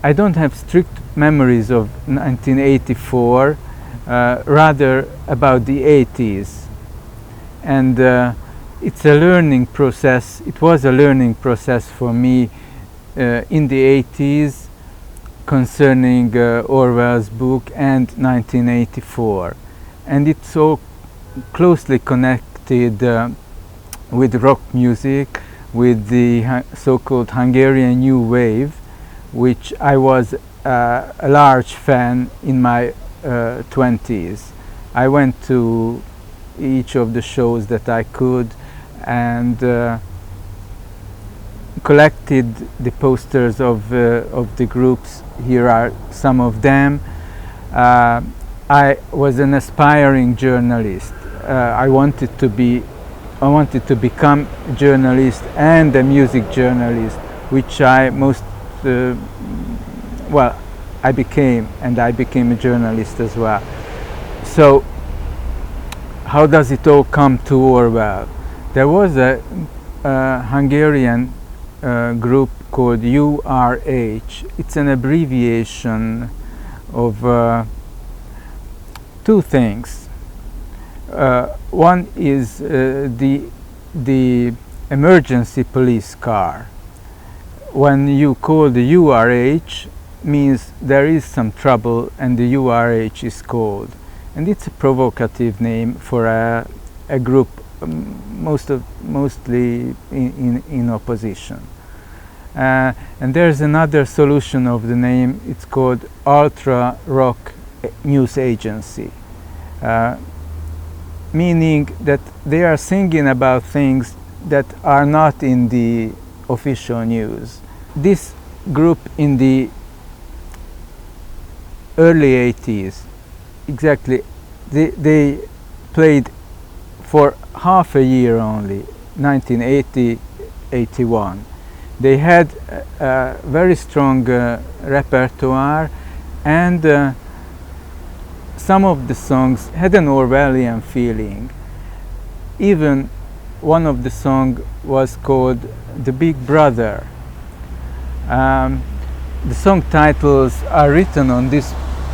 I don't have strict memories of 1984, rather about the 80s. And it's a learning process. It was a learning process for me in the 80s concerning Orwell's book and 1984. And it's so closely connected with rock music, with the so-called Hungarian New Wave, which I was a large fan in my 20s. I went to each of the shows that I could and collected the posters of the groups. Here are some of them. I was an aspiring journalist. I wanted to become a journalist and a music journalist, which I I became, and I became a journalist as well. So how does it all come to Orwell? There was a Hungarian group called URH. It's an abbreviation of two things. One is the emergency police car. When you call the URH, means there is some trouble and the URH is called. And it's a provocative name for a group mostly in opposition. And there's another solution of the name. It's called Ultra Rock News Agency, meaning that they are singing about things that are not in the official news. This group in the early 80s, exactly, they played for half a year only, 1980-81. They had a very strong repertoire, and some of the songs had an Orwellian feeling. Even one of the songs was called The Big Brother. The song titles are written on this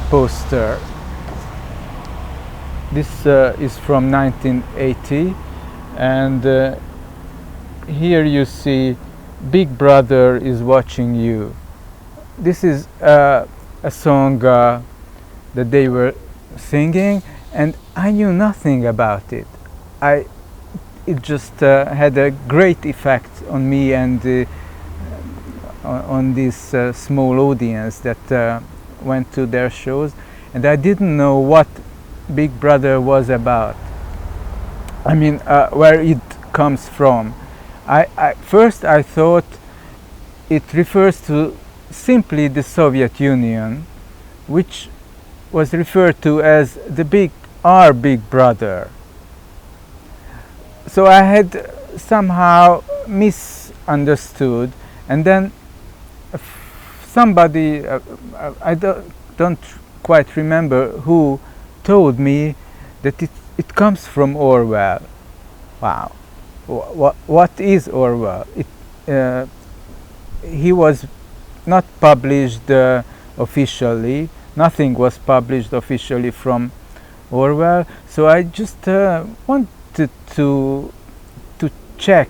poster. This is from 1980, and here you see Big Brother is watching you. This is a song that they were singing, and I knew nothing about it. It just had a great effect on me and on this small audience that went to their shows, and I didn't know what Big Brother was about. I mean, where it comes from. First I thought it refers to simply the Soviet Union, which was referred to as our Big Brother. So I had somehow misunderstood, and then somebody, I don't quite remember who, told me that it comes from Orwell. Wow, what is Orwell? He was not published officially. Nothing was published officially from Orwell. So I just wanted to check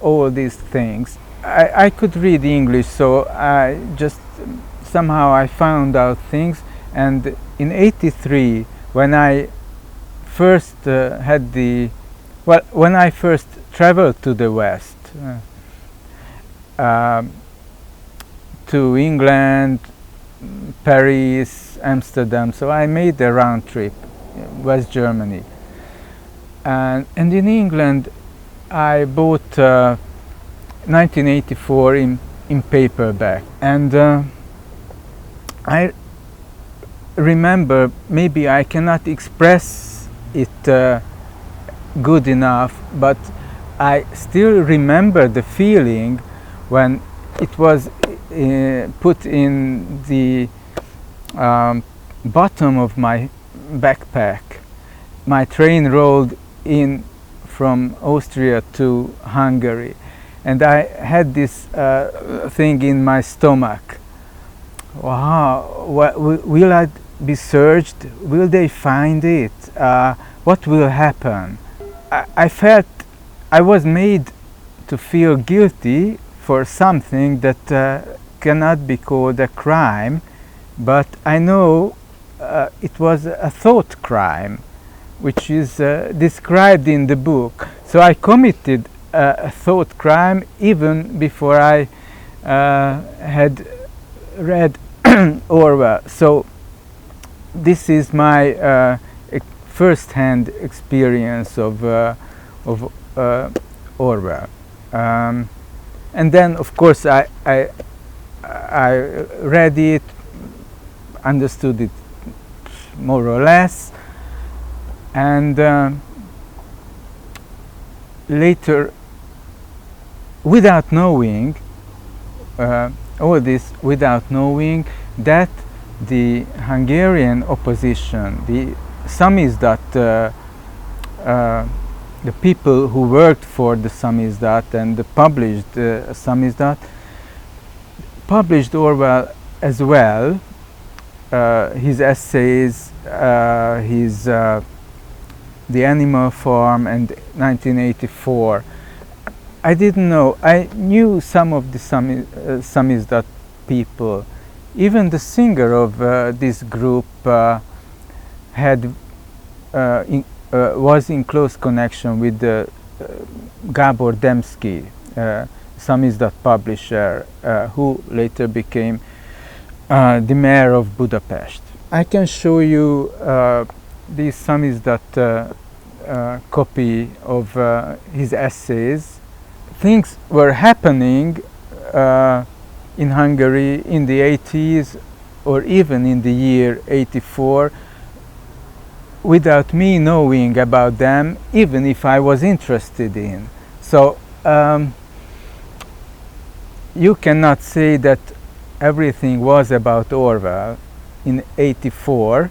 all these things. I could read English, so I just somehow I found out things. And in '83, when I first when I first traveled to the West, to England, Paris, Amsterdam, so I made a round trip, West Germany. And in England, I bought 1984 in paperback, and I remember, maybe I cannot express it good enough, but I still remember the feeling when it was put in the bottom of my backpack. My train rolled in from Austria to Hungary, and I had this thing in my stomach. wow, will I be searched? Will they find it? What will happen? I felt I was made to feel guilty for something that cannot be called a crime, but I know it was a thought crime, which is described in the book. So I committed a thought crime even before I had read Orwell. So this is my first-hand experience of Orwell. And then, of course, I read it, understood it more or less, and later, without knowing, all this without knowing that the Hungarian opposition, the samizdat, the people who worked for the samizdat and published samizdat, published Orwell as well, his essays, his The Animal Farm and 1984. I didn't know. I knew some of the samizdat people. Even the singer of this group was in close connection with Gábor Demszky, samizdat publisher, who later became the mayor of Budapest. I can show you this samizdat copy of his essays. Things were happening in Hungary in the 80s or even in the year 84 without me knowing about them, even if I was interested in. So you cannot say that everything was about Orwell in 84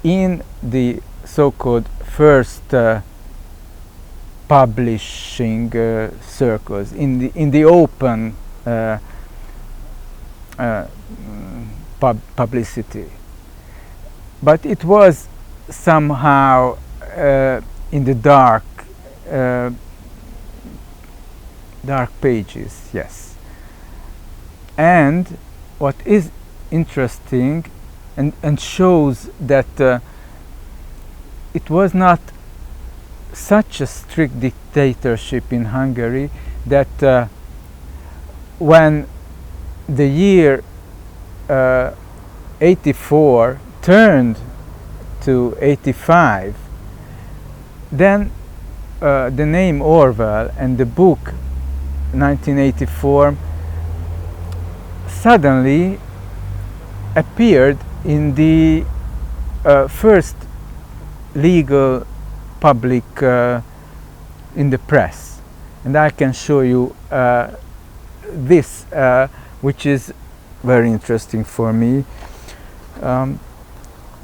in the so-called first publishing circles, in the open publicity. But it was somehow in the dark pages, yes. And what is interesting and shows that it was not such a strict dictatorship in Hungary that when the year 84 turned to 85, then the name Orwell and the book 1984 suddenly appeared in the first legal public in the press. And I can show you this, which is very interesting for me.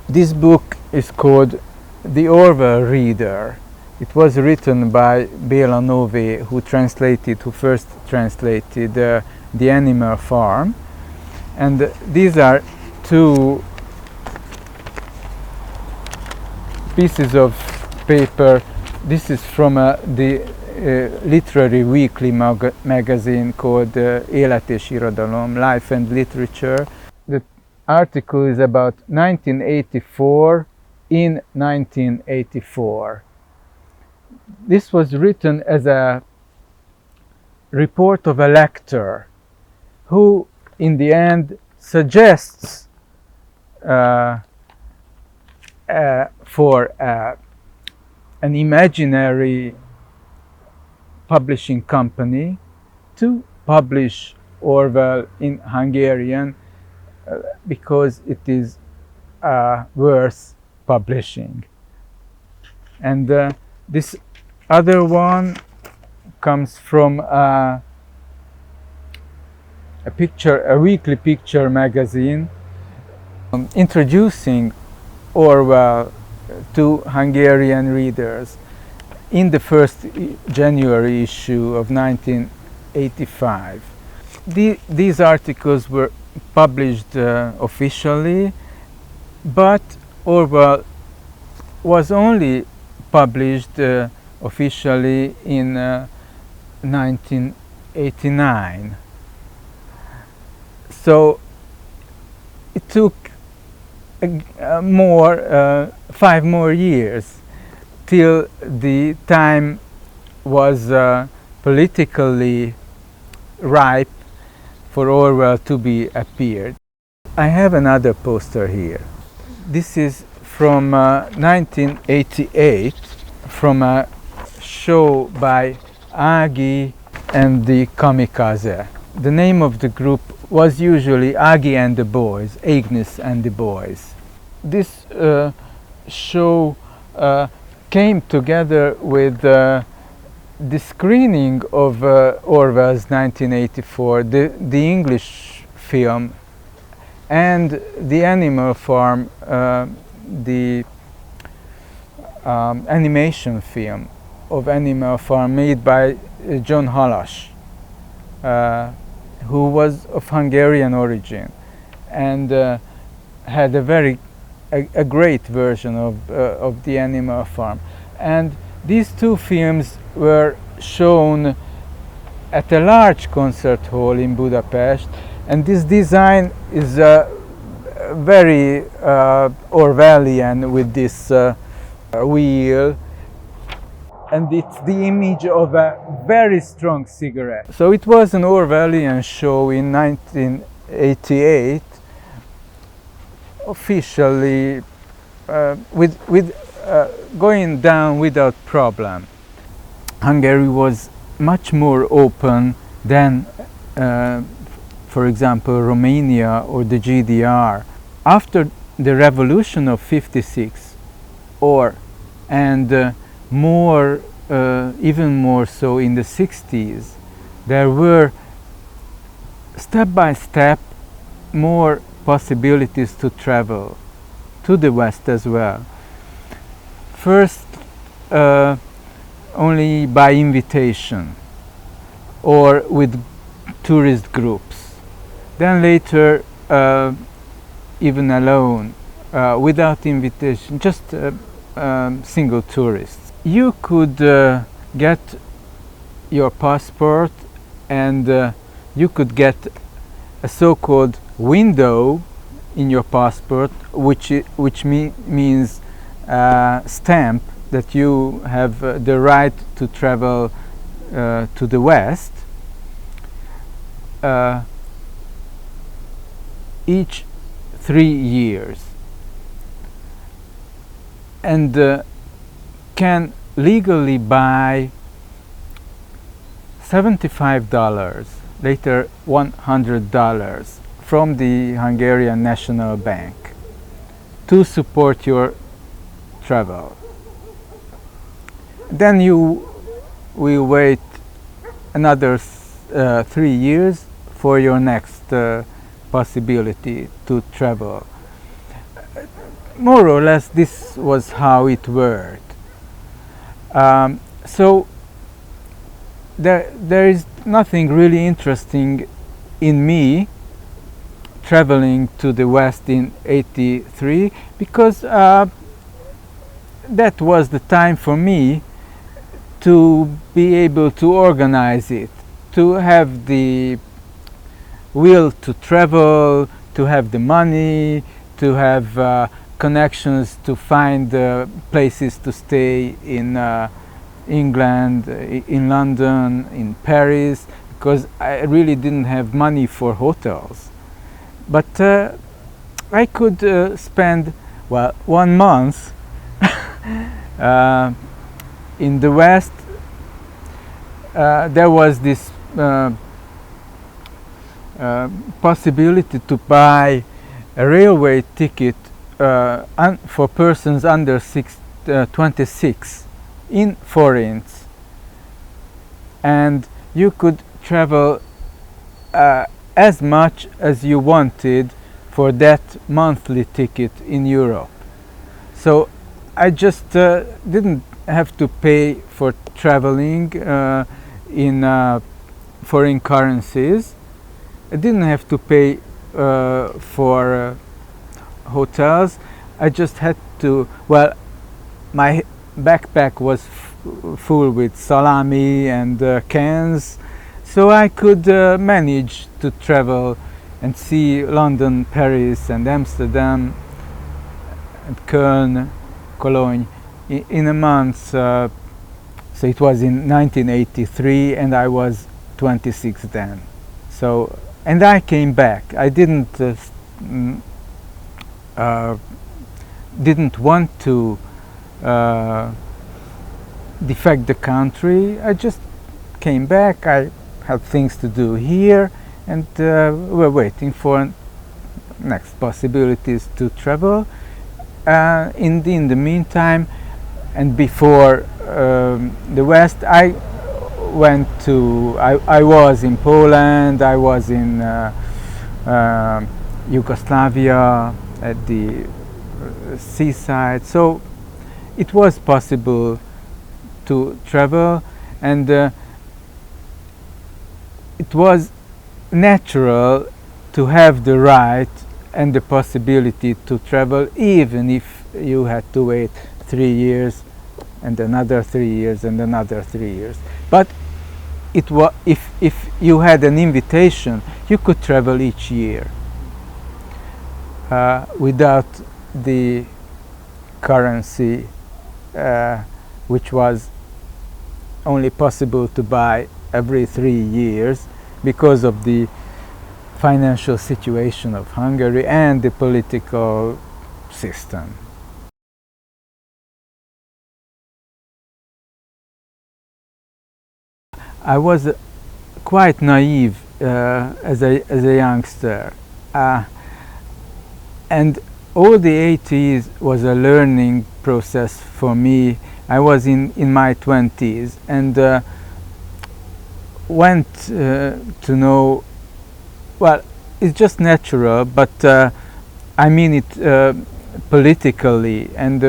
This book is called The Orwell Reader. It was written by Béla Nové, who first translated The Animal Farm. And these are two pieces of paper. This is from the literary weekly magazine called Élet és Irodalom, Life and Literature. The article is about 1984 in 1984. This was written as a report of a lector who in the end suggests for an imaginary publishing company to publish Orwell in Hungarian because it is worth publishing. And this other one comes from a weekly picture magazine introducing Orwell to Hungarian readers in the first January issue of 1985. These articles were published officially, but Orwell was only published officially in 1989. So it took 5 more years till the time was politically ripe for Orwell to be appeared. I have another poster here. This is from 1988, from a show by Agi and the Kamikaze. The name of the group was usually Agi and the Boys, Agnes and the Boys. This show came together with the screening of Orwell's 1984, the English film, and the Animal Farm, the animation film of Animal Farm made by John Halas, who was of Hungarian origin and had a great version of the Animal Farm. And these two films were shown at a large concert hall in Budapest, and this design is very Orwellian, with this wheel, and it's the image of a very strong cigarette. So it was an Orwellian show in 1988, officially with going down without problem. Hungary was much more open than, for example, Romania or the GDR. After the revolution of '56, and more, even more so in the '60s, there were step by step more possibilities to travel to the West as well. First, only by invitation or with tourist groups. Then later, even alone, without invitation, just single tourists. You could get your passport, and you could get a so-called window in your passport, which means stamp that you have the right to travel to the West each 3 years, and can legally buy $75, later $100 from the Hungarian National Bank to support your travel. Then you will wait another 3 years for your next possibility to travel. More or less, this was how it worked. So there is nothing really interesting in me traveling to the West in '83, because that was the time for me to be able to organize it, to have the will to travel, to have the money, to have connections, to find places to stay in England, in London, in Paris, because I really didn't have money for hotels. But I could spend, well, 1 month in the West. There was this possibility to buy a railway ticket for persons under 26 in forints, and you could travel as much as you wanted for that monthly ticket in Europe. So I just didn't have to pay for traveling in foreign currencies. I didn't have to pay for hotels. I just had to, well, my backpack was full with salami and cans, so I could manage to travel and see London, Paris and Amsterdam and Köln, Cologne in a month. So it was in 1983 and I was 26 then. So, and I came back. I didn't want to defect the country. I just came back. I had things to do here, and we're waiting for next possibilities to travel. In the meantime, and before the West, I went to. I was in Poland. I was in Yugoslavia at the seaside. So it was possible to travel, and it was natural to have the right and the possibility to travel, even if you had to wait 3 years and another 3 years and another 3 years. But it was, if you had an invitation, you could travel each year without the currency, which was only possible to buy every 3 years because of the financial situation of Hungary and the political system. I was quite naive as a youngster, and all the 80s was a learning process for me. I was in my 20s and went to know, well, it's just natural, but I mean it politically and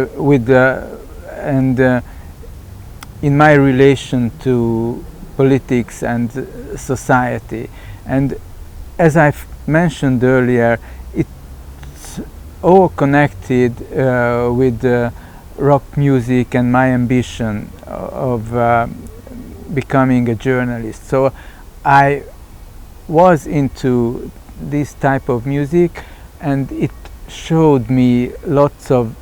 in my relation to politics and society. And as I've mentioned earlier, it's all connected with rock music and my ambition of becoming a journalist. So I was into this type of music, and it showed me lots of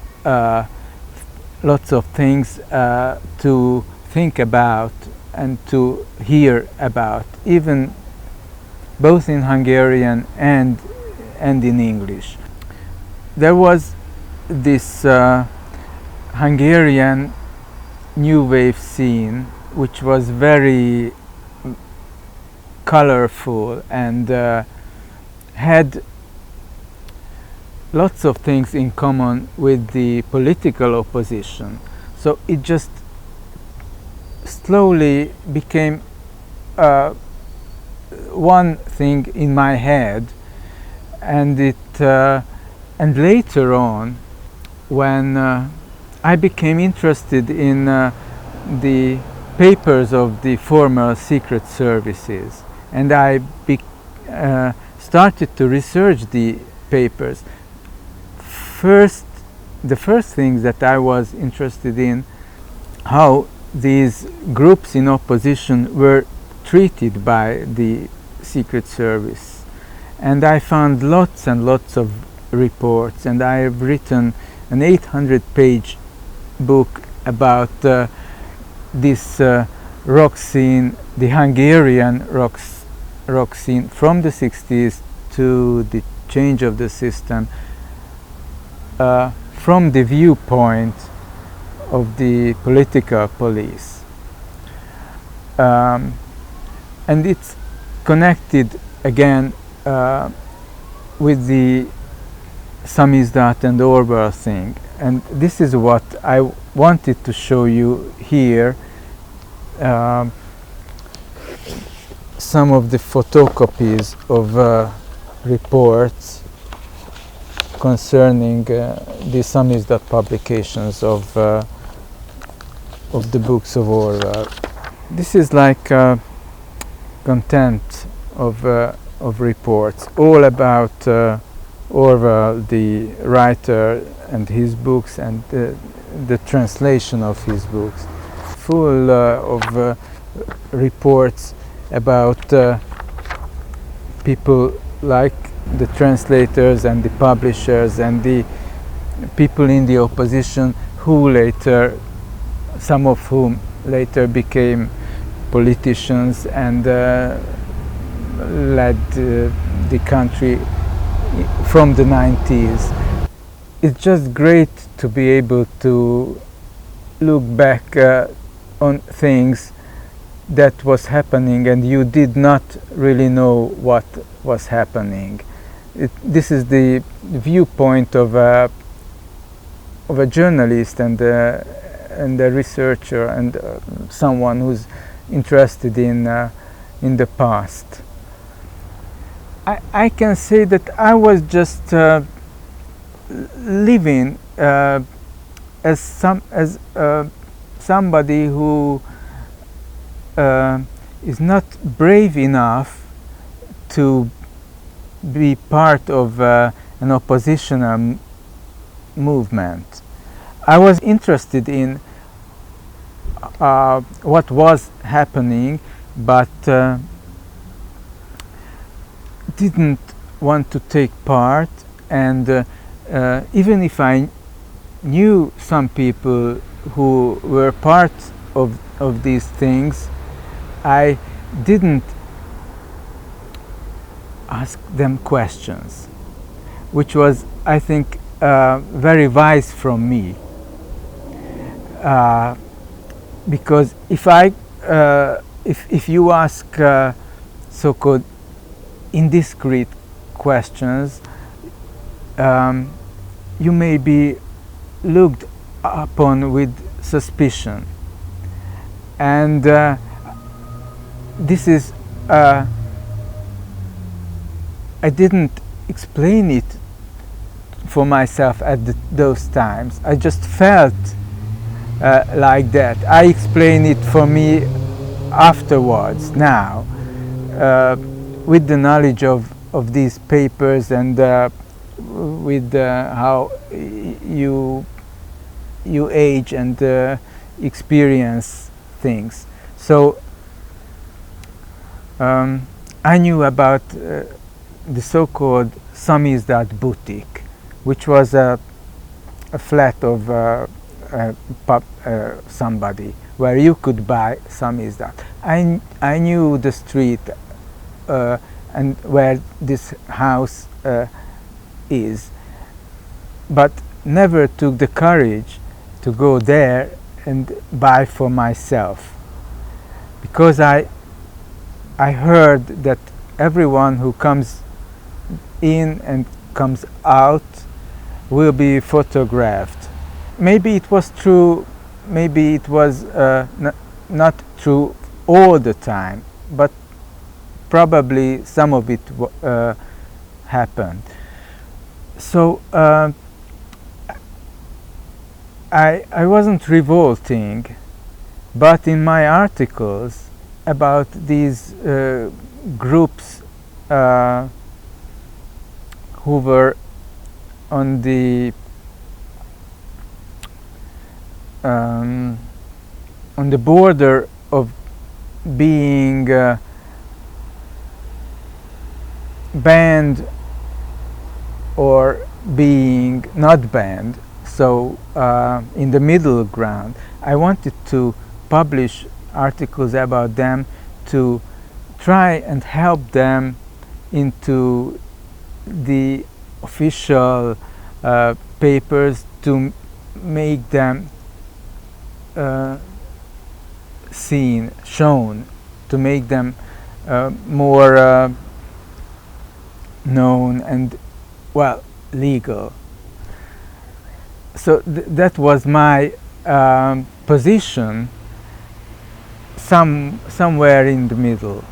things to think about and to hear about, even both in Hungarian and in English. There was this Hungarian new wave scene, which was very colorful and had lots of things in common with the political opposition. So it just slowly became one thing in my head, and and later on, when I became interested in the papers of the former secret services, and I started to research the papers. The first thing that I was interested in, how these groups in opposition were treated by the Secret Service. And I found lots and lots of reports, and I have written an 800-page book about this rock scene, the Hungarian rock scene from the 60s to the change of the system, from the viewpoint of the political police. And it's connected again with the samizdat and Orwell thing. And this is what I wanted to show you here. Some of the photocopies of reports concerning the samizdat publications of the books of Orwell. This is like content of of reports, all about Orwell, the writer, and his books, and the translation of his books, full of reports about people like the translators and the publishers and the people in the opposition who later, some of whom later became politicians and led the country from the 90s. It's just great to be able to look back on things that was happening and you did not really know what was happening. This is the viewpoint of a journalist and a researcher and someone who's interested in the past. I can say that I was just living as somebody who is not brave enough to be part of an oppositional movement. I was interested in what was happening, but didn't want to take part, and even if I knew some people who were part of these things, I didn't ask them questions, which was, I think, very wise from me, because if you ask so-called indiscreet questions, you may be looked upon with suspicion, and this is I didn't explain it for myself at those times. I just felt like that. I explain it for me afterwards, now, with the knowledge of these papers and with how you age and experience things. So I knew about the so-called samizdat boutique, which was a flat of somebody where you could buy samizdat. I knew the street and where this house is, but never took the courage to go there and buy for myself, because I heard that everyone who comes in and comes out will be photographed. Maybe it was true, maybe it was not true all the time, but probably some of it happened. So I wasn't revolting, but in my articles about these groups who were on the border of being banned or being not banned, so in the middle ground, I wanted to publish articles about them to try and help them into the official papers, to make them seen, shown, to make them more known and, well, legal. So that was my position, somewhere in the middle.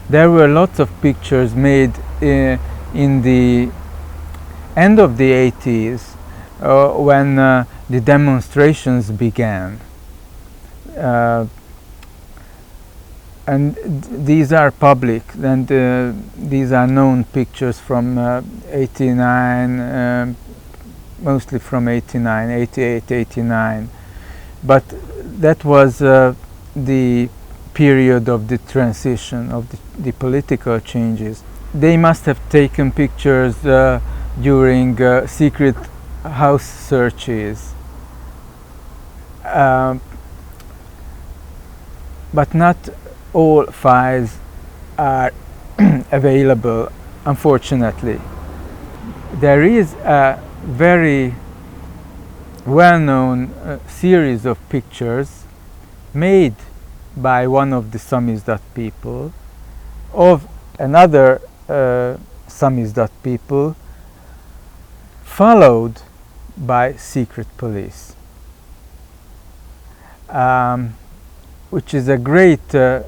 There were lots of pictures made in the end of the 80s when the demonstrations began. and these are public, and these are known pictures from 89, mostly from 89, 88, 89. But that was the period of the transition, of the political changes. They must have taken pictures during secret house searches. But not all files are available, unfortunately. There is a very well-known series of pictures made by one of the Samizdat people of another Samizdat people, followed by secret police, which is a great, the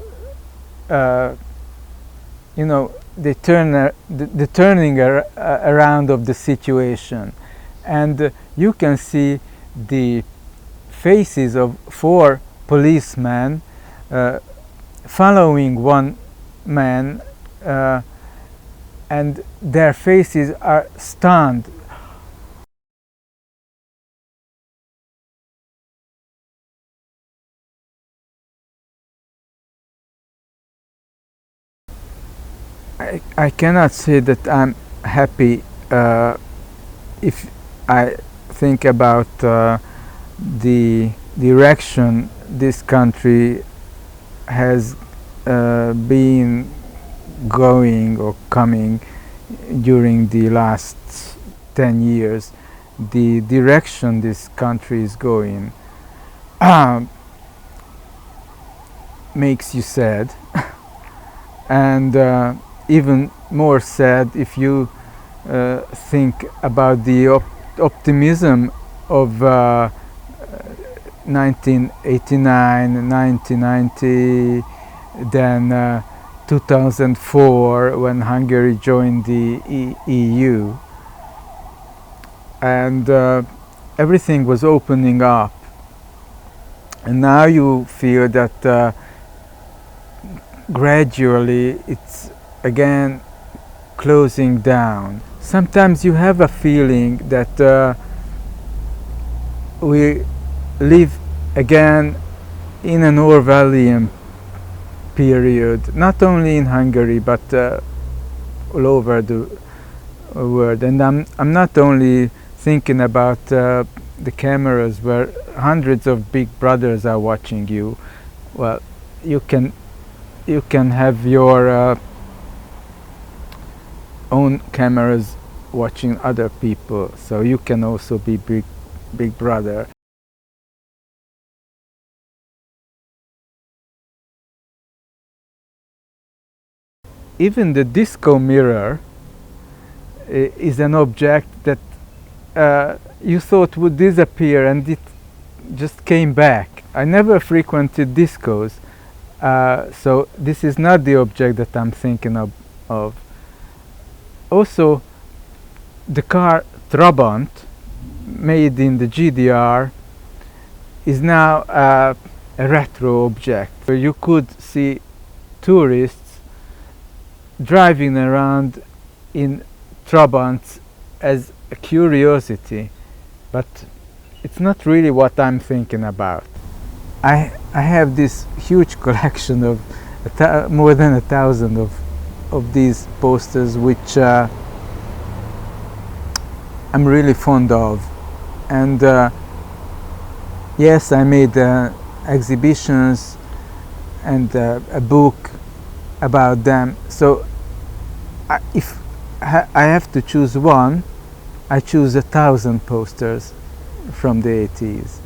turning around of the situation. And you can see the faces of 4 policemen following one man, and their faces are stunned. I cannot say that I'm happy if I think about the direction this country has been going or coming during the last 10 years. The direction this country is going makes you sad. And even more sad if you think about the optimism of 1989, 1990, then 2004 when Hungary joined the EU, and everything was opening up, and now you feel that gradually it's again closing down. Sometimes you have a feeling that we live again in an Orwellian period, not only in Hungary but all over the world. And I'm not only thinking about the cameras where hundreds of big brothers are watching you. Well, you can have your own cameras watching other people, so you can also be big brother. Even the disco mirror is an object that you thought would disappear, and it just came back. I never frequented discos, so this is not the object that I'm thinking of. Also, the car Trabant, made in the GDR, is now a retro object. You could see tourists driving around in Trabants as a curiosity, but it's not really what I'm thinking about. I have this huge collection of more than 1,000 of these posters, which I'm really fond of. And yes, I made exhibitions and a book about them. So if I have to choose one, I choose 1,000 posters from the 80s.